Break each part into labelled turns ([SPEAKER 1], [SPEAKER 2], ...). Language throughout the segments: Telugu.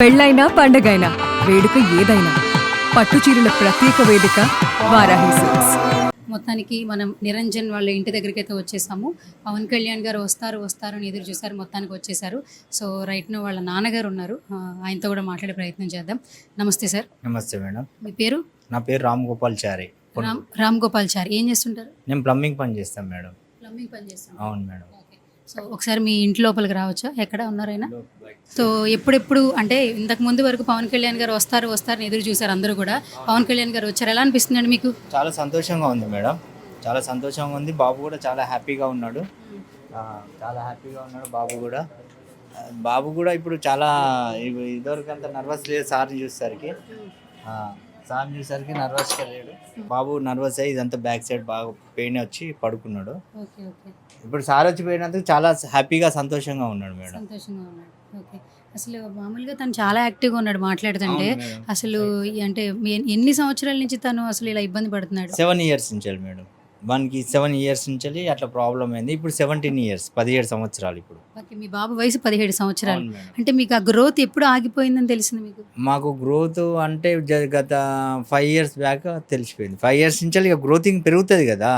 [SPEAKER 1] పెళ్ళైనా పండగైనా వేడుక ఏదైనా పట్టు చీరల ప్రత్యేక వేదిక వారాహి సిల్క్స్.
[SPEAKER 2] మొత్తానికి మనం నిరంజన్ వాళ్ళ ఇంటి దగ్గరికి అయితే వచ్చేసాము. పవన్ కళ్యాణ్ గారు వస్తారు అని ఎదురు చూసారు, మొత్తానికి వచ్చేసారు. సో రైట్ నో వాళ్ళ నాన్నగారు ఉన్నారు, ఆయనతో కూడా మాట్లాడే ప్రయత్నం చేద్దాం. నమస్తే సార్.
[SPEAKER 3] నమస్తే మేడం.
[SPEAKER 2] మీ పేరు?
[SPEAKER 3] నా పేరు రామ్ గోపాల్ చారి.
[SPEAKER 2] రామ్ గోపాల్ చారి. ఏం చేస్తుంటారు?
[SPEAKER 3] నేను ప్లంబింగ్ పని చేస్తాను మేడం.
[SPEAKER 2] ప్లంబింగ్ పని చేస్తాను.
[SPEAKER 3] అవును మేడం.
[SPEAKER 2] సో ఒకసారి మీ ఇంటి లోపలికి రావచ్చా? ఎక్కడ ఉన్నారైనా? సో ఎప్పుడెప్పుడు అంటే ఇంతకు ముందు వరకు పవన్ కళ్యాణ్ గారు వస్తారని ఎదురు చూసారు అందరూ కూడా. పవన్ కళ్యాణ్ గారు వచ్చారు, ఎలా అనిపిస్తుందండి మీకు?
[SPEAKER 3] చాలా సంతోషంగా ఉంది మేడం, చాలా సంతోషంగా ఉంది. బాబు కూడా చాలా హ్యాపీగా ఉన్నాడు, చాలా హ్యాపీగా ఉన్నాడు బాబు కూడా ఇప్పుడు చాలా ఇదివరకు అంత నర్వస్ లేదు. సార్ని చూసేసరికి నర్వస్గా లేడు బాబు. నర్వస్ అయ్యి ఇదంతా బ్యాక్ సైడ్ బాగా పెయిన్ వచ్చి పడుకున్నాడు. ఇప్పుడు సార్ వచ్చి పోయినందుకు చాలా హ్యాపీగా సంతోషంగా ఉన్నాడు మేడం.
[SPEAKER 2] సంతోషంగా ఉన్నాడు. ఓకే. అసలు మామూలుగా తను చాలా యాక్టివ్గా ఉన్నాడు మాట్లాడుతుంటే. అసలు అంటే ఎన్ని సంవత్సరాల నుంచి తను అసలు ఇలా ఇబ్బంది పడుతున్నాడు?
[SPEAKER 3] 7 years నుంచి మేడం. వానికి 7 years నుంచి అట్లా ప్రాబ్లం అయింది. ఇప్పుడు 17 years, 17 సంవత్సరాలు ఇప్పుడు.
[SPEAKER 2] ఓకే. మీ బాబు వయసు 17 సంవత్సరాలు. అంటే మీకు ఆ గ్రోత్ ఎప్పుడు ఆగిపోయిందని తెలిసింది మీకు?
[SPEAKER 3] మాకు గ్రోత్ అంటే గత 5 years బ్యాక్ తెలిసిపోయింది. 5 years నుంచి ఇక గ్రోతింగ్ పెరుగుతుంది కదా,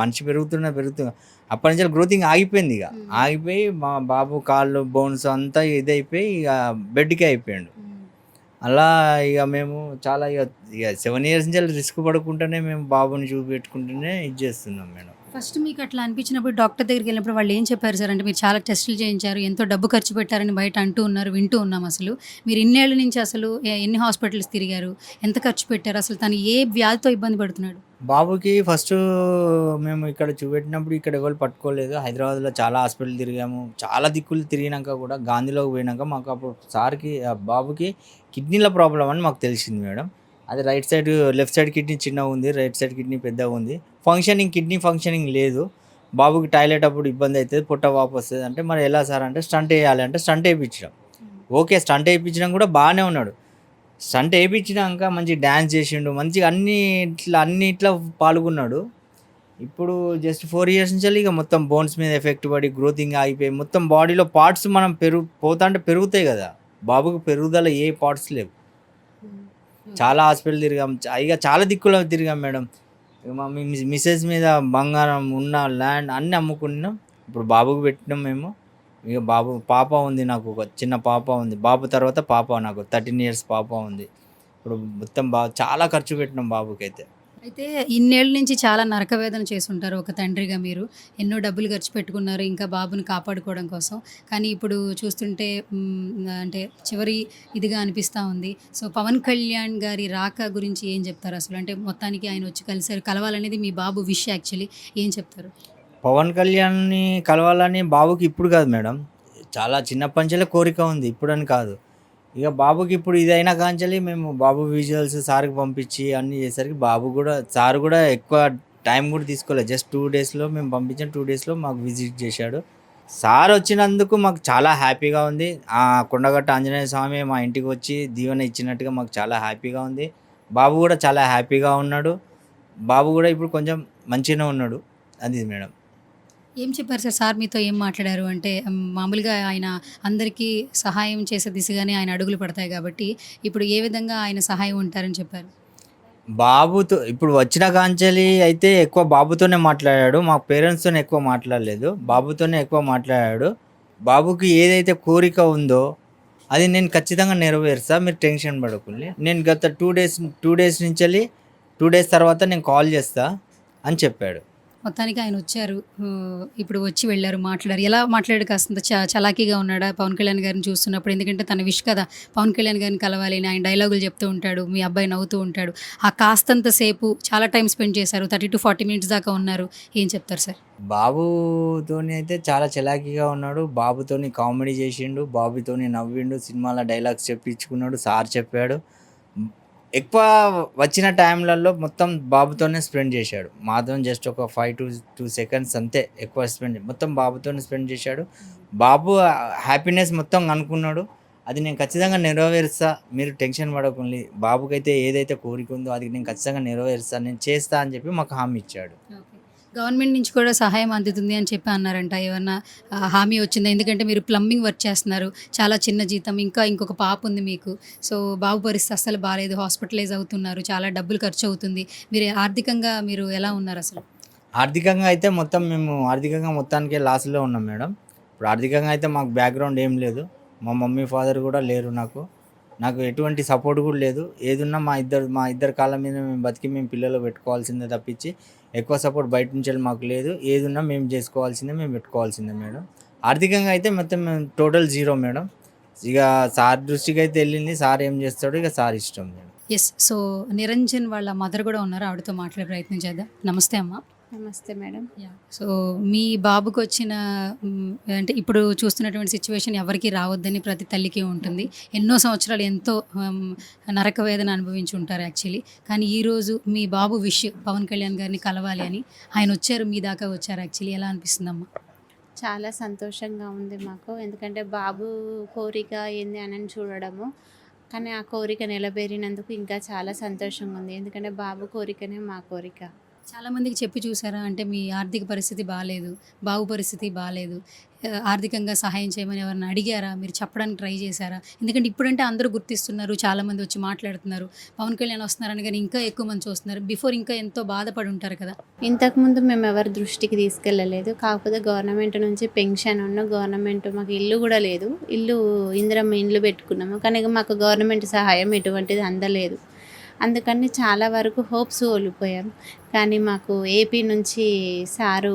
[SPEAKER 3] మనిషి పెరుగుతుంది. అప్పటి నుంచి గ్రోతింగ్ ఆగిపోయింది. ఇక ఆగిపోయి మా బాబు కాళ్ళు బోన్స్ అంతా ఇదైపోయి ఇక బెడ్కి అయిపోయాడు. అలా ఇక మేము చాలా ఇక 7 years నుంచి రిస్క్ పడుకుంటూనే మేము బాబుని చూపెట్టుకుంటూనే ఇది చేస్తున్నాం మేడం.
[SPEAKER 2] ఫస్ట్ మీకు అట్లా అనిపించినప్పుడు డాక్టర్ దగ్గరికి వెళ్ళినప్పుడు వాళ్ళు ఏం చెప్పారు సార్? అంటే మీరు చాలా టెస్టులు చేయించారు, ఎంతో డబ్బు ఖర్చు పెట్టారని బయట అంటూ ఉన్నారు, వింటూ ఉన్నాం. అసలు మీరు ఇన్నేళ్ల నుంచి అసలు ఎన్ని హాస్పిటల్స్ తిరిగారు, ఎంత ఖర్చు పెట్టారు, అసలు తను ఏ వ్యాధితో ఇబ్బంది పడుతున్నాడు?
[SPEAKER 3] బాబుకి ఫస్ట్ మేము ఇక్కడ చూపెట్టినప్పుడు ఇక్కడ ఎవరు పట్టుకోలేదు. హైదరాబాద్లో చాలా హాస్పిటల్ తిరిగాము, చాలా దిక్కులు తిరిగినాక కూడా గాంధీలోకి పోయినాక మాకు అప్పుడు సార్కి బాబుకి కిడ్నీల ప్రాబ్లం అని మాకు తెలిసింది మేడం. అది right side, left side kidney చిన్నగా ఉంది, రైట్ సైడ్ కిడ్నీ పెద్దగా ఉంది. కిడ్నీ ఫంక్షనింగ్ లేదు. బాబుకి టాయిలెట్ అప్పుడు ఇబ్బంది అవుతుంది, పొట్ట వాపు వస్తుంది. అంటే మరి ఎలా సార్ అంటే స్టంట్ వేయాలి అంటే స్టంట్ వేయించడం. ఓకే, స్టంట్ వేయించడం కూడా బాగానే ఉన్నాడు. స్టంట్ వేయించినాక మంచి డ్యాన్స్ చేసిండు, మంచిగా అన్నిట్లో పాల్గొన్నాడు. ఇప్పుడు జస్ట్ 4 years నుంచి ఇక మొత్తం బోన్స్ మీద ఎఫెక్ట్ పడి గ్రోతింగ్ ఆగిపోయి మొత్తం బాడీలో పార్ట్స్ మనం పోతా పెరుగుతాయి కదా, బాబుకి పెరుగుదల ఏ పార్ట్స్ లేవు. చాలా హాస్పిటల్ తిరిగాం, ఇక చాలా దిక్కులో తిరిగాం మేడం. మా మిసెస్ మీద బంగారం ఉన్న ల్యాండ్ అన్నీ అమ్ముకున్నాం. ఇప్పుడు బాబుకి పెట్టినాం మేము. ఇక పాప ఉంది, నాకు ఒక చిన్న పాప ఉంది. బాబు తర్వాత పాప, నాకు 13 years పాప ఉంది. ఇప్పుడు మొత్తం చాలా ఖర్చు పెట్టినాం బాబుకి అయితే.
[SPEAKER 2] అయితే ఇన్నేళ్ళ నుంచి చాలా నరకవేదన చేసి ఉంటారు ఒక తండ్రిగా. మీరు ఎన్నో డబ్బులు ఖర్చు పెట్టుకున్నారు ఇంకా బాబుని కాపాడుకోవడం కోసం. కానీ ఇప్పుడు చూస్తుంటే అంటే చివరి ఇదిగా అనిపిస్తూ ఉంది. సో పవన్ కళ్యాణ్ గారి రాక గురించి ఏం చెప్తారు అసలు? అంటే మొత్తానికి ఆయన వచ్చి కలవాలనేది మీ బాబు విష్. యాక్చువల్లీ ఏం చెప్తారు?
[SPEAKER 3] పవన్ కళ్యాణ్ని కలవాలని బాబుకి ఇప్పుడు కాదు మేడం, చాలా చిన్నప్పటి నుంచే కోరిక ఉంది, ఇప్పుడని కాదు. ఇక బాబుకి ఇప్పుడు ఇదైనా కాంచాలి మేము బాబు విజువల్స్ సార్కి పంపించి అన్నీ చేసరికి సార్ కూడా ఎక్కువ టైం కూడా తీసుకోలేదు. జస్ట్ 2 daysలో మేము పంపించాం, 2 daysలో మాకు విజిట్ చేశాడు. సార్ వచ్చినందుకు మాకు చాలా హ్యాపీగా ఉంది. కొండగట్ట ఆంజనేయ స్వామి మా ఇంటికి వచ్చి దీవెన ఇచ్చినట్టుగా మాకు చాలా హ్యాపీగా ఉంది. బాబు కూడా చాలా హ్యాపీగా ఉన్నాడు. బాబు కూడా ఇప్పుడు కొంచెం మంచిగానే ఉన్నాడు. అది మేడం.
[SPEAKER 2] ఏం చెప్పారు సార్ మీతో ఏం మాట్లాడారు? అంటే మామూలుగా ఆయన అందరికీ సహాయం చేసే దిశగానే ఆయన అడుగులు పడతాయి కాబట్టి ఇప్పుడు ఏ విధంగా ఆయన సహాయం ఉంటారని చెప్పారు?
[SPEAKER 3] బాబుతో ఇప్పుడు వచ్చిన కాంచెలి అయితే ఎక్కువ బాబుతోనే మాట్లాడాడు, మా పేరెంట్స్తో ఎక్కువ మాట్లాడలేదు, బాబుతోనే ఎక్కువ మాట్లాడాడు. బాబుకి ఏదైతే కోరిక ఉందో అది నేను ఖచ్చితంగా నెరవేరుస్తా, మీరు టెన్షన్ పడకండి. నేను గత 2 days నుంచి 2 days తర్వాత నేను కాల్ చేస్తా అని చెప్పాడు.
[SPEAKER 2] మొత్తానికి ఆయన వచ్చారు, ఇప్పుడు వచ్చి వెళ్ళారు, మాట్లాడారు. ఎలా మాట్లాడారు? కాస్తంత చలాకీగా ఉన్నాడా పవన్ కళ్యాణ్ గారిని చూస్తున్నప్పుడు? ఎందుకంటే తన విష్ కదా పవన్ కళ్యాణ్ గారిని కలవాలి అని. ఆయన డైలాగులు చెప్తూ ఉంటాడు, మీ అబ్బాయి నవ్వుతూ ఉంటాడు. ఆ కాస్తంత సేపు చాలా టైం స్పెండ్ చేశారు, 30 to 40 minutes దాకా ఉన్నారు. ఏం చెప్తారు సార్?
[SPEAKER 3] బాబుతోని అయితే చాలా చలాకీగా ఉన్నాడు. బాబుతోని కామెడీ చేసిండు, బాబుతోని నవ్విండు, సినిమాలో డైలాగ్స్ చెప్పించుకున్నాడు, సార్ చెప్పాడు. ఎక్కువ వచ్చిన టైంలలో మొత్తం బాబుతోనే స్పెండ్ చేశాడు. మాతో జస్ట్ ఒక 5 to 2 seconds అంతే ఎక్కువ మొత్తం బాబుతోనే స్పెండ్ చేశాడు. బాబు హ్యాపీనెస్ మొత్తం అనుకున్నాడు. అది నేను ఖచ్చితంగా నెరవేరుస్తా, మీరు టెన్షన్ పడకండి. బాబుకైతే ఏదైతే కోరిక ఉందో అది నేను ఖచ్చితంగా నెరవేరుస్తా, నేను చేస్తా అని చెప్పి మాకు హామీ ఇచ్చాడు.
[SPEAKER 2] గవర్నమెంట్ నుంచి కూడా సహాయం అందుతుంది అని చెప్పి అన్నారంట. ఏమన్నా హామీ వచ్చిందా? ఎందుకంటే మీరు ప్లంబింగ్ వర్క్ చేస్తున్నారు. చాలా చిన్న జీతం. ఇంకా ఇంకొక పాప ఉంది మీకు. సో, బాబు పరిస్థితి అస్సలు బాలేదు. హాస్పిటలైజ్ అవుతున్నారు. చాలా డబ్బులు ఖర్చు అవుతుంది. మీరు ఆర్థికంగా మీరు ఎలా ఉన్నారు అసలు?
[SPEAKER 3] ఆర్థికంగా అయితే మేము ఆర్థికంగా మొత్తానికే లాస్‌లో ఉన్నాం మేడం. ఇప్పుడు ఆర్థికంగా అయితే మాకు బ్యాక్‌గ్రౌండ్ ఏం లేదు. మా మమ్మీ, ఫాదర్ కూడా లేరు నాకు. నాకు ఎటువంటి సపోర్ట్ కూడా లేదు. ఏదున్నా మా ఇద్దరి కాళ్ళ మీద మేము బతికి మేము పిల్లలు పెట్టుకోవాల్సిందే తప్పించి ఎక్కువ సపోర్ట్ బయట నుంచెల్లి మాకు లేదు. ఏదున్నా మేము చేసుకోవాల్సిందే, మేము పెట్టుకోవాల్సిందే మేడం. ఆర్థికంగా అయితే మొత్తం మేము టోటల్ జీరో మేడం. ఇక సార్ దృష్టికి అయితే వెళ్ళింది. సార్ ఏం చేస్తాడో ఇక సార్ ఇష్టం మేడం.
[SPEAKER 2] యెస్. సో, నిరంజన్ వాళ్ళ మదర్ కూడా ఉన్నారు. ఆవిడతో మాట్లాడే ప్రయత్నం చేద్దాం. నమస్తే అమ్మ.
[SPEAKER 4] నమస్తే మేడం.
[SPEAKER 2] సో, మీ బాబుకొచ్చిన అంటే ఇప్పుడు చూస్తున్నటువంటి సిచ్యువేషన్ ఎవరికీ రావద్దని ప్రతి తల్లికి ఉంటుంది. ఎన్నో సంవత్సరాలు ఎంతో నరక వేదన అనుభవించి ఉంటారు యాక్చువల్లీ. కానీ ఈరోజు మీ బాబు విష్ పవన్ కళ్యాణ్ గారిని కలవాలి అని ఆయన వచ్చారు, మీ దాకా వచ్చారు యాక్చువల్లీ. ఎలా అనిపిస్తుందమ్మా?
[SPEAKER 4] చాలా సంతోషంగా ఉంది మాకు. ఎందుకంటే బాబు కోరిక ఏంది అని చూడడము. కానీ ఆ కోరిక నెరవేరినందుకు ఇంకా చాలా సంతోషంగా ఉంది. ఎందుకంటే బాబు కోరికనే మా కోరిక.
[SPEAKER 2] చాలామందికి చెప్పి చూసారా? అంటే మీ ఆర్థిక పరిస్థితి బాలేదు, బాబు పరిస్థితి బాలేదు, ఆర్థికంగా సహాయం చేయమని ఎవరైనా అడిగారా? మీరు చెప్పడానికి ట్రై చేశారా? ఎందుకంటే ఇప్పుడంటే అందరూ గుర్తిస్తున్నారు, చాలామంది వచ్చి మాట్లాడుతున్నారు. పవన్ కళ్యాణ్ వస్తున్నారని కానీ ఇంకా ఎక్కువ మంది చూస్తున్నారు. బిఫోర్ ఇంకా ఎంతో బాధపడి ఉంటారు కదా.
[SPEAKER 4] ఇంతకుముందు మేము ఎవరి దృష్టికి తీసుకెళ్ళలేదు. కాకపోతే గవర్నమెంట్ నుంచి పెన్షన్ గవర్నమెంట్ మాకు ఇల్లు కూడా లేదు. ఇందిరమ్మ ఇండ్లు పెట్టుకున్నాము. కానీ మాకు గవర్నమెంట్ సహాయం ఎటువంటిది అందలేదు. అందుకని చాలా వరకు హోప్స్ కోల్పోయాం. కానీ మాకు ఏపీ నుంచి సారు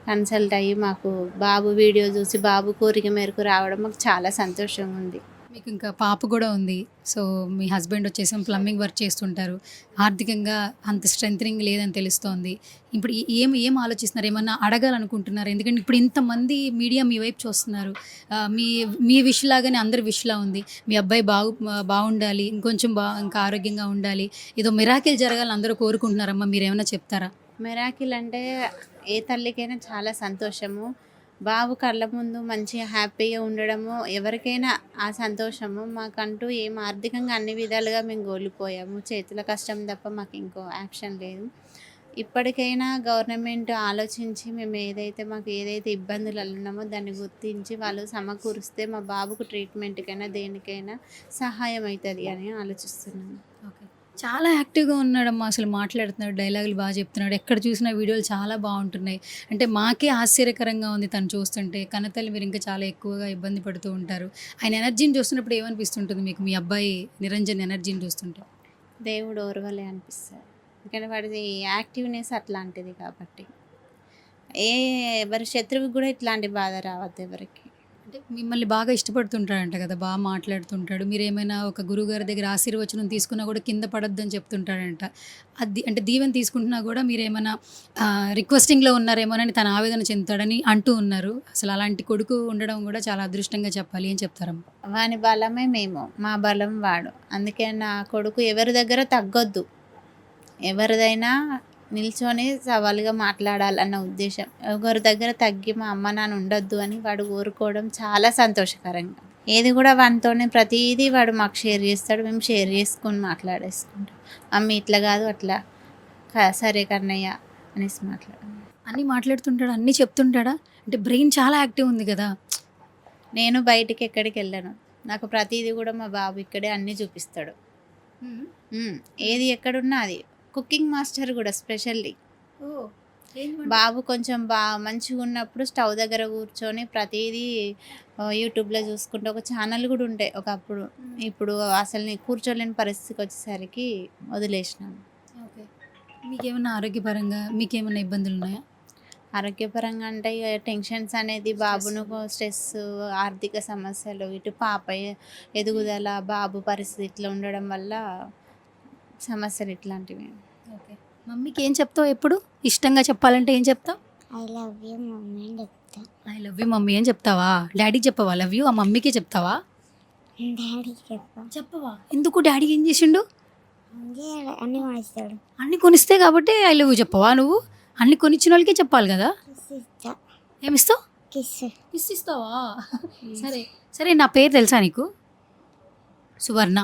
[SPEAKER 4] కన్సల్ట్ అయ్యి మాకు బాబు వీడియో చూసి బాబు కోరిక మేరకు రావడం మాకు చాలా సంతోషంగా ఉంది.
[SPEAKER 2] మీకు ఇంకా పాప కూడా ఉంది. సో, మీ హస్బెండ్ వచ్చేసి ప్లంబింగ్ వర్క్ చేస్తుంటారు. ఆర్థికంగా అంత స్ట్రెంథనింగ్ లేదని తెలుస్తోంది. ఇప్పుడు ఏం ఆలోచిస్తున్నారు? ఏమన్నా అడగాలనుకుంటున్నారు? ఎందుకంటే ఇప్పుడు ఇంతమంది మీడియా మీ వైపు చూస్తున్నారు. మీ విష్ లాగానే అందరి విష్లా ఉంది. మీ అబ్బాయి బాగుండాలి, ఇంకొంచెం ఇంకా ఆరోగ్యంగా ఉండాలి, ఏదో మిరాకిల్ జరగాలని అందరూ కోరుకుంటున్నారమ్మా. మీరేమైనా చెప్తారా?
[SPEAKER 4] మిరాకిల్ అంటే ఏ తల్లికైనా చాలా సంతోషము. బాబు కళ్ళ ముందు మంచిగా హ్యాపీగా ఉండడము ఎవరికైనా ఆ సంతోషము. మాకంటూ ఏం ఆర్థికంగా అన్ని విధాలుగా మేము కోల్పోయాము. చేతుల కష్టం తప్ప మాకు ఇంకో యాక్షన్ లేదు. ఇప్పటికైనా గవర్నమెంట్ ఆలోచించి మేము మాకు ఏదైతే ఇబ్బందులు ఉన్నామో దాన్ని గుర్తించి వాళ్ళు సమకూరిస్తే మా బాబుకు ట్రీట్మెంట్కైనా దేనికైనా సహాయం అవుతుంది అని ఆలోచిస్తున్నాను.
[SPEAKER 2] ఓకే. చాలా యాక్టివ్గా ఉన్నాడమ్మా. అసలు మాట్లాడుతున్నాడు, డైలాగులు బాగా చెప్తున్నాడు. ఎక్కడ చూసిన వీడియోలు చాలా బాగుంటున్నాయి. అంటే మాకే ఆశ్చర్యకరంగా ఉంది తను చూస్తుంటే. కన్నతల్లి మీరు ఇంకా చాలా ఎక్కువగా ఇబ్బంది పడుతూ ఉంటారు. ఆయన ఎనర్జీని చూస్తున్నప్పుడు ఏమనిపిస్తుంటుంది మీకు? మీ అబ్బాయి నిరంజన్ ఎనర్జీని చూస్తుంటే
[SPEAKER 4] దేవుడు ఓర్వలే అనిపిస్తుంది. ఎందుకంటే వాడిది యాక్టివ్నెస్ అట్లాంటిది కాబట్టి ఎవరి శత్రువుకి కూడా ఇట్లాంటి బాధ రావద్దు ఎవరికి.
[SPEAKER 2] అంటే మిమ్మల్ని బాగా ఇష్టపడుతుంటాడంట కదా, బాగా మాట్లాడుతుంటాడు. మీరేమైనా ఒక గురువుగారి దగ్గర ఆశీర్వచనం తీసుకున్నా కూడా కింద పడొద్దని చెప్తుంటాడంట. అది అంటే దీవెన తీసుకుంటున్నా కూడా మీరేమైనా రిక్వెస్టింగ్లో ఉన్నారేమోనని తన ఆవేదన చెందుతాడని అంటూ ఉన్నారు. అసలు అలాంటి కొడుకు ఉండడం కూడా చాలా అదృష్టంగా చెప్పాలి. ఏం చెప్తారమ్మా?
[SPEAKER 4] వాని బలమే మేము, మా బలం వాడు. అందుకే నా కొడుకు ఎవరి దగ్గర తగ్గొద్దు, ఎవరిదైనా నిల్చొని సవాలుగా మాట్లాడాలన్న ఉద్దేశం. ఒకరి దగ్గర తగ్గి మా అమ్మ నాన్న ఉండొద్దు అని వాడు కోరుకోవడం చాలా సంతోషకరంగా. ఏది కూడా వానితోనే ప్రతిదీ వాడు మాకు షేర్ చేస్తాడు. మేము షేర్ చేసుకొని మాట్లాడేసుకుంటాం. మమ్మీ ఇట్లా కాదు అట్లా, సరే కన్నయ్య అనేసి
[SPEAKER 2] అన్నీ మాట్లాడుతుంటాడా? అన్నీ చెప్తుంటాడా? అంటే బ్రెయిన్ చాలా యాక్టివ్ ఉంది కదా.
[SPEAKER 4] నేను బయటికి ఎక్కడికి వెళ్ళను. నాకు ప్రతిదీ కూడా మా బాబు ఇక్కడే అన్నీ చూపిస్తాడు. ఏది ఎక్కడున్నా అది. కుకింగ్ మాస్టర్ కూడా స్పెషల్లీ. బాబు కొంచెం మంచిగా ఉన్నప్పుడు స్టవ్ దగ్గర కూర్చొని ప్రతిదీ యూట్యూబ్లో చూసుకుంటే ఒక ఛానల్ కూడా ఉంటాయి ఒకప్పుడు. ఇప్పుడు అసలు కూర్చోలేని పరిస్థితికి వచ్చేసరికి వదిలేసినాను.
[SPEAKER 2] ఓకే. మీకేమైనా ఆరోగ్యపరంగా మీకేమైనా ఇబ్బందులు ఉన్నాయా?
[SPEAKER 4] ఆరోగ్యపరంగా అంటే ఇక టెన్షన్స్ అనేది బాబును స్ట్రెస్, ఆర్థిక సమస్యలు, ఇటు పాప ఎదుగుదల, బాబు పరిస్థితి ఇట్లా ఉండడం వల్ల సమస్యలు ఇట్లాంటివి.
[SPEAKER 2] ఓకే. మమ్మీకి ఏం చెప్తావు? ఎప్పుడు ఇష్టంగా చెప్పాలంటే ఏం చెప్తావు?
[SPEAKER 5] ఐ లవ్ యూ మమ్మీ అని చెప్తా.
[SPEAKER 2] ఐ లవ్ యూ మమ్మీ అని చెప్తావా? డాడీకి చెప్పవా లవ్ యూ? ఆ మమ్మీకే చెప్తావా?
[SPEAKER 5] డాడీకి చెప్పా.
[SPEAKER 2] చెప్పవా? ఎందుకు? డాడీ ఏం చేసిండు?
[SPEAKER 5] అన్నీ కొనిస్తాడు.
[SPEAKER 2] అన్ని కొనిస్తే కాబట్టి ఐ లవ్ యూ చెప్పవా నువ్వు? అన్ని కొనిచ్చిన వాళ్ళకే చెప్పాలి కదా.
[SPEAKER 5] కిస్ ఇస్తా.
[SPEAKER 2] ఏమిస్తావు?
[SPEAKER 5] కిస్.
[SPEAKER 2] కిస్ ఇస్తావా? సరే సరే. నా పేరు తెలుసా నీకు? సువర్ణ.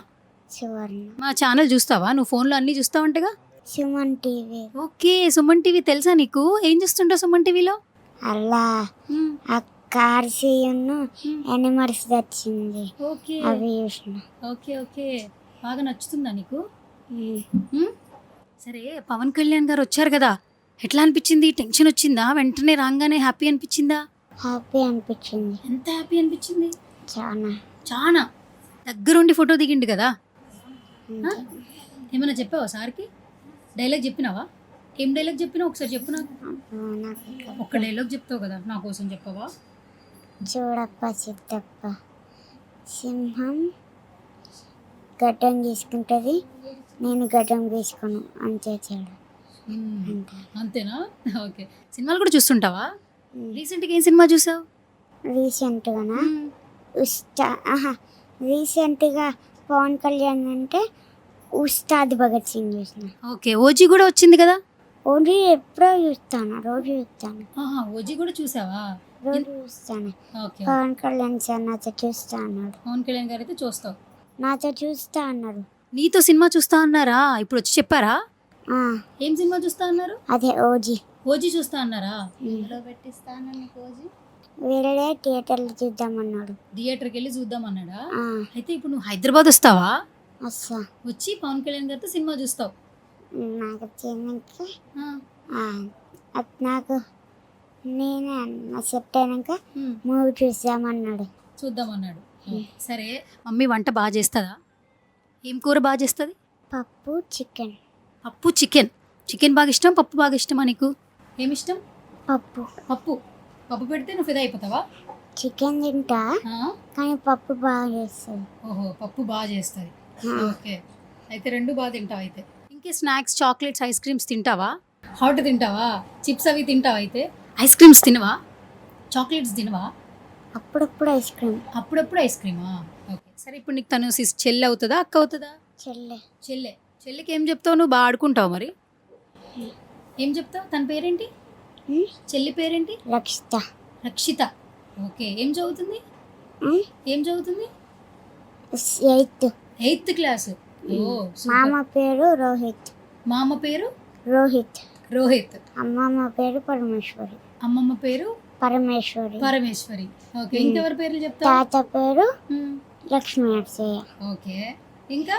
[SPEAKER 5] సువర్ణ.
[SPEAKER 2] మా ఛానల్ చూస్తావా? నువ్వు ఫోన్లో అన్నీ చూస్తావంటగా.
[SPEAKER 5] Suman TV
[SPEAKER 2] okay, Suman TV తెలుసా నీకు? ఏం చేస్తుంటావు సుమన్ టీవీలో?
[SPEAKER 5] అలా ఆ కార్ సీను ఎనిమల్స్ వచ్చింది
[SPEAKER 2] ఓకే
[SPEAKER 5] అవి చూసిన.
[SPEAKER 2] ఓకే ఓకే, బాగా నచ్చుతుందా నీకు? సరే, పవన్ కళ్యాణ్ గారు వచ్చారు కదా, ఎట్లా అనిపించింది? టెన్షన్ వచ్చిందా? వెంటనే రాగానే హ్యాపీ అనిపించిందా?
[SPEAKER 5] హ్యాపీ అనిపించింది
[SPEAKER 2] ఎంత హ్యాపీ అనిపించింది?
[SPEAKER 5] చాలా.
[SPEAKER 2] చాలా దగ్గరుండి ఫోటో దిగిండు కదా. ఆ? ఏమైనా చెప్పావా సార్కి? డైలాగ్ చెప్పినావా? ఏం డైలాగ్ చెప్పినావు ఒకసారి చెప్పు నాకు.
[SPEAKER 5] నాకు
[SPEAKER 2] ఒక్క డైలాగ్ చెప్తావు కదా, నా కోసం చెప్పవా?
[SPEAKER 5] చూడప్ప సిద్ధప్ప, సింహం గడ్డం తీసుకుంటుంది, నేను గడ్డం తీసుకోను అంతే తేడా. అంతే.
[SPEAKER 2] అంతేనా? ఓకే. సినిమాలు కూడా చూస్తుంటావా? రీసెంట్గా ఏం సినిమా చూసావు?
[SPEAKER 5] రీసెంట్గానా రీసెంట్గా పవన్ కళ్యాణ్ అంటే ఉస్తాద్ భగత్ సింగ్ చూసిన.
[SPEAKER 2] ఓకే, ఓజీ కూడా వచ్చింది కదా.
[SPEAKER 5] ఓన్లీ ఎప్పుడో చూస్తాను, రోజు చూస్తాను,
[SPEAKER 2] ఓజీ కూడా చూసావా?
[SPEAKER 5] రోజు చూస్తాను.
[SPEAKER 2] ఓకే,
[SPEAKER 5] పవన్ కళ్యాణ్ సార్ నాతో చూస్తా అన్నాడు,
[SPEAKER 2] పవన్ కళ్యాణ్ గారు అయితే చూస్తావు.
[SPEAKER 5] నాతో చూస్తా అన్నాడు.
[SPEAKER 2] నీతో సినిమా చూస్తా అన్నారా? ఇప్పుడు వచ్చి చెప్పారా?
[SPEAKER 5] ఆ,
[SPEAKER 2] ఏం సినిమా చూస్తా అన్నారు?
[SPEAKER 5] అదే ఓజీ.
[SPEAKER 2] ఓజీ చూస్తా అన్నారా?
[SPEAKER 4] పెట్టిస్తాను నీకు రోజు.
[SPEAKER 5] వేరే థియేటర్లో చూద్దామన్నాడు.
[SPEAKER 2] థియేటర్కి వెళ్ళి చూద్దాం అన్నాడా?
[SPEAKER 5] ఆ,
[SPEAKER 2] అయితే ఇప్పుడు నువ్వు హైదరాబాద్ వస్తావా?
[SPEAKER 5] వస్తా.
[SPEAKER 2] వచ్చి పవన్ కళ్యాణ్ గారితో సినిమా చూస్తావు.
[SPEAKER 5] నాకు చిన్నకి
[SPEAKER 2] ఆ,
[SPEAKER 5] అది నాకు నేనే అన్న సెట్ అయినాక
[SPEAKER 2] ఉమ్,
[SPEAKER 5] మూవీ చూద్దామన్నాడు.
[SPEAKER 2] చూద్దాం అన్నాడు. సరే, మమ్మీ వంట బాగా చేస్తుందా? ఏం కూర బాగా చేస్తుంది?
[SPEAKER 5] పప్పు చికెన్.
[SPEAKER 2] పప్పు చికెన్. చికెన్ బాగా ఇష్టం, పప్పు బాగా ఇష్టమా నీకు? ఏమి ఇష్టం?
[SPEAKER 5] పప్పు.
[SPEAKER 2] పప్పు. పప్పు పెడితే నువ్వు ఫిదా అయిపోతావా?
[SPEAKER 5] చికెన్ తింటా
[SPEAKER 2] ఆ?
[SPEAKER 5] కానీ పప్పు బాగా చేస్తుంది.
[SPEAKER 2] ఓహో, పప్పు బాగా చేస్తుంది. ఓకే, అయితే రెండు బాగా తింటావు అయితే. ఇంకే స్నాక్స్, చాక్లెట్స్, ఐస్ క్రీమ్స్ తింటావా? హాట్ తింటావా? చిప్స్ అవి తింటావా? అయితే ఐస్ క్రీమ్స్ తినవా? చాక్లెట్స్ తినవా?
[SPEAKER 5] అప్పుడప్పుడు ఐస్ క్రీమ్.
[SPEAKER 2] అప్పుడప్పుడు ఐస్ క్రీమా? ఓకే. సరే, ఇప్పుడు నీకు తను చెల్లి అవుతుందా, అక్క అవుతుందా?
[SPEAKER 5] చెల్లె.
[SPEAKER 2] చెల్లె. చెల్లికి ఏం చెప్తావు? నువ్వు బాగా ఆడుకుంటావు మరి. ఏం చెప్తావు? తన పేరేంటి? చెల్లి పేరేంటి?
[SPEAKER 5] రక్షిత.
[SPEAKER 2] రక్షిత. ఓకే, ఏం చదువుతుంది? ఏం చదువుతుంది?
[SPEAKER 5] 8th.
[SPEAKER 2] 8th class. ఓ,
[SPEAKER 5] మామ పేరు రోహిత్.
[SPEAKER 2] మామ పేరు
[SPEAKER 5] రోహిత్.
[SPEAKER 2] రోహిత్.
[SPEAKER 5] అమ్మమ్మ పేరు పరమేశ్వరి.
[SPEAKER 2] అమ్మమ్మ పేరు
[SPEAKER 5] పరమేశ్వరి.
[SPEAKER 2] పరమేశ్వరి. ఓకే, ఇంకెవరి పేర్లు చెప్తావు?
[SPEAKER 5] తాత పేరు
[SPEAKER 2] మ్మ్.
[SPEAKER 5] లక్ష్మీ నరసయ్య.
[SPEAKER 2] ఓకే, ఇంకా?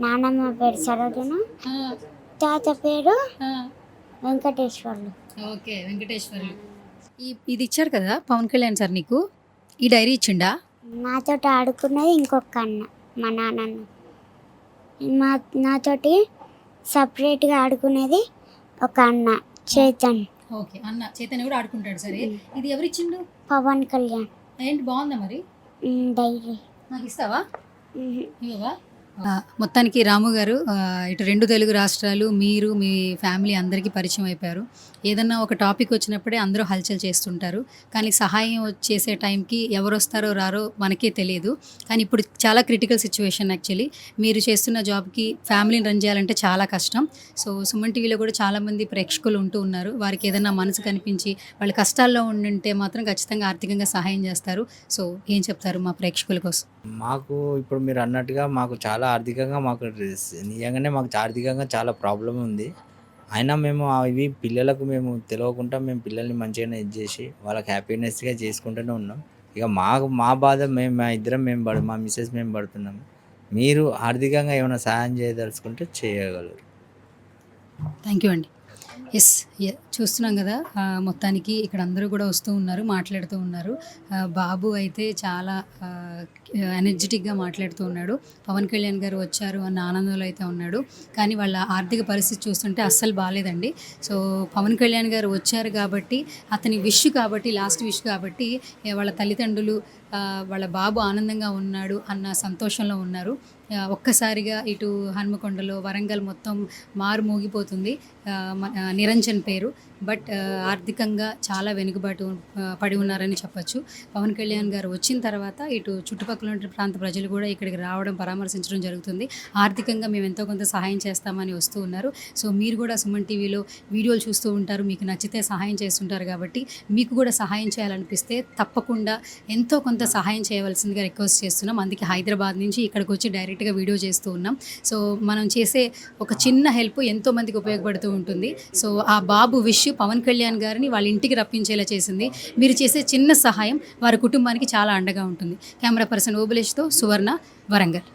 [SPEAKER 5] నానమ్మ పేరు సరోజన.
[SPEAKER 2] ఆ,
[SPEAKER 5] తాత పేరు
[SPEAKER 2] ఆ.
[SPEAKER 5] వెంకటేశ్వర్లు.
[SPEAKER 2] ఓకే, వెంకటేశ్వర్లు. ఇది ఇచ్చారు కదా పవన్ కళ్యాణ్ సార్ నీకు, ఈ డైరీ ఇచ్చిండా?
[SPEAKER 5] నాతో ఆడుకున్నది ఇంకొక అన్న, మా నాన్నన్న. నాతోటి సపరేట్గా ఆడుకునేది ఒక అన్న, చేతన్.
[SPEAKER 2] ఓకే, అన్న చైతన్య కూడా ఆడుకుంటాడు. సరే, ఇది ఎవరు ఇచ్చిండు?
[SPEAKER 5] పవన్ కళ్యాణ్.
[SPEAKER 2] ఏంటి, బాగుందా మరి?
[SPEAKER 5] డైరీ.
[SPEAKER 2] నాకు ఇస్తావా? ఇవ్వవా? మొత్తానికి రాము గారు ఇటు 2 తెలుగు రాష్ట్రాలు, మీరు మీ ఫ్యామిలీ అందరికీ పరిచయం అయిపోయారు. ఏదన్నా ఒక టాపిక్ వచ్చినప్పుడే అందరూ హల్చల్ చేస్తుంటారు, కానీ సహాయం చేసే టైంకి ఎవరు వస్తారో రారో మనకే తెలియదు. కానీ ఇప్పుడు చాలా క్రిటికల్ సిచ్యువేషన్ యాక్చువల్లీ. మీరు చేస్తున్న జాబ్కి ఫ్యామిలీని రన్ చేయాలంటే చాలా కష్టం. సో సుమన్ టీవీలో కూడా చాలామంది ప్రేక్షకులు ఉంటూ ఉన్నారు. వారికి ఏదైనా మనసు కనిపించి వాళ్ళ కష్టాల్లో ఉండుంటే మాత్రం ఖచ్చితంగా ఆర్థికంగా సహాయం చేస్తారు. సో ఏం చెప్తారు మా ప్రేక్షకుల కోసం?
[SPEAKER 3] మాకు ఇప్పుడు మీరు అన్నట్టుగా మాకు చాలా ఆర్థికంగా నిజంగానే మాకు ఆర్థికంగా చాలా ప్రాబ్లం ఉంది. అయినా మేము ఇవి పిల్లలకు మేము తెలియకుండా మేము పిల్లల్ని మంచిగానే ఇది చేసి వాళ్ళకి హ్యాపీనెస్గా చేసుకుంటూనే ఉన్నాం. ఇక మా బాధ మా ఇద్దరం మా మిస్సెస్ మేము పడుతున్నాం. మీరు ఆర్థికంగా ఏమైనా సహాయం చేయదలుచుకుంటే చేయగలరు.
[SPEAKER 2] థ్యాంక్ యూ అండి. ఎస్, చూస్తున్నాం కదా, మొత్తానికి ఇక్కడ అందరూ కూడా వస్తూ ఉన్నారు, మాట్లాడుతూ ఉన్నారు. బాబు అయితే చాలా ఎనర్జెటిక్గా మాట్లాడుతూ ఉన్నాడు. పవన్ కళ్యాణ్ గారు వచ్చారు అన్న ఆనందంలో అయితే ఉన్నాడు. కానీ వాళ్ళ ఆర్థిక పరిస్థితి చూస్తుంటే అస్సలు బాగాలేదండి. సో పవన్ కళ్యాణ్ గారు వచ్చారు కాబట్టి, అతని విష్ కాబట్టి, లాస్ట్ విష్ కాబట్టి వాళ్ళ తల్లిదండ్రులు వాళ్ళ బాబు ఆనందంగా ఉన్నాడు అన్న సంతోషంలో ఉన్నారు. ఒక్కసారిగా ఇటు హన్మకొండలో, వరంగల్ మొత్తం మారుమోగిపోతుంది నిరంజన్ పేరు. బట్ ఆర్థికంగా చాలా వెనుకబాటు పడి ఉన్నారని చెప్పచ్చు. పవన్ కళ్యాణ్ గారు వచ్చిన తర్వాత ఇటు చుట్టుపక్కల చుట్టుపక్కల ఉన్న ప్రాంత ప్రజలు కూడా ఇక్కడికి రావడం, పరామర్శించడం జరుగుతుంది. ఆర్థికంగా మేము ఎంతో కొంత సహాయం చేస్తామని వస్తూ ఉన్నారు. సో మీరు కూడా సుమన్ టీవీలో వీడియోలు చూస్తూ ఉంటారు, మీకు నచ్చితే సహాయం చేస్తుంటారు కాబట్టి మీకు కూడా సహాయం చేయాలనిపిస్తే తప్పకుండా ఎంతో కొంత సహాయం చేయవలసిందిగా రిక్వెస్ట్ చేస్తున్నాం. అందుకే హైదరాబాద్ నుంచి ఇక్కడికి వచ్చి డైరెక్ట్గా వీడియో చేస్తూ ఉన్నాం. సో మనం చేసే ఒక చిన్న హెల్ప్ ఎంతో మందికి ఉపయోగపడుతూ ఉంటుంది. సో ఆ బాబు విష్ పవన్ కళ్యాణ్ గారిని వాళ్ళ ఇంటికి రప్పించేలా చేసింది. మీరు చేసే చిన్న సహాయం వారి కుటుంబానికి చాలా అండగా ఉంటుంది. కెమెరా పర్సన్ ఓబులేష్తో సువర్ణ, వరంగల్.